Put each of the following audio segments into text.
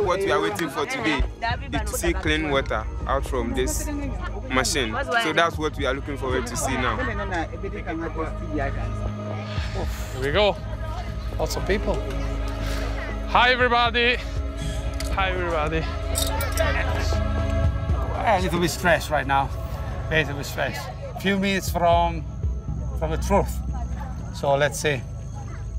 what we are waiting for today is to see clean water out from this machine. So that's what we are looking forward to see now. Here we go. Lots of people. Hi, everybody. Hi, everybody. A little bit stressed right now. A little bit stressed. A few minutes from the truth. So let's see.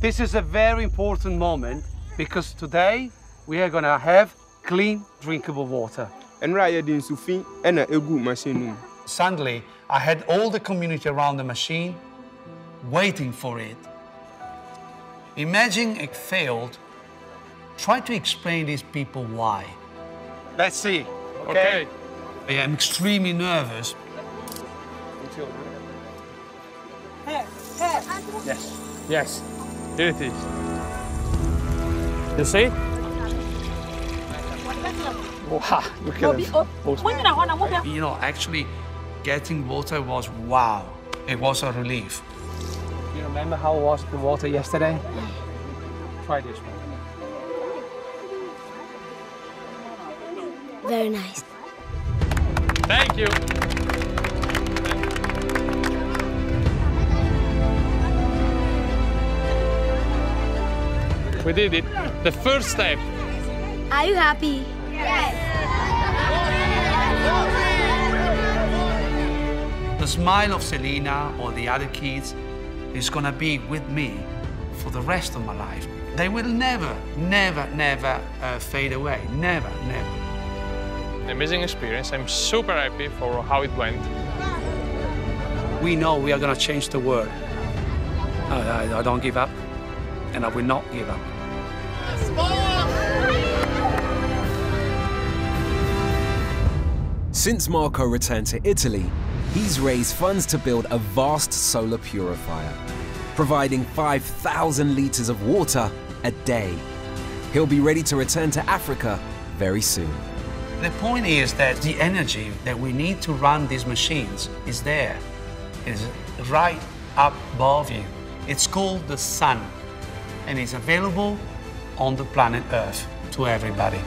This is a very important moment because today we are gonna have clean, drinkable water. And right here in Sufi, and a good machine. Suddenly, I had all the community around the machine waiting for it. Imagine it failed. Try to explain these people why. Let's see. Okay. I am extremely nervous. Yes. Yes. Here it is. You see? Wow, look at this. You know, actually getting water was wow. It was a relief. You remember how was the water yesterday? Try this one. Very nice. Thank you. We did it. The first step. Are you happy? Yes. The smile of Selena or the other kids is gonna be with me for the rest of my life. They will never, never, never fade away. Never, never. Amazing experience. I'm super happy for how it went. We know we are gonna change the world. I don't give up, and I will not give up. Since Marco returned to Italy, he's raised funds to build a vast solar purifier, providing 5,000 litres of water a day. He'll be ready to return to Africa very soon. The point is that the energy that we need to run these machines is there. It's right up above you. It's called the sun, and it's available on the planet Earth to everybody.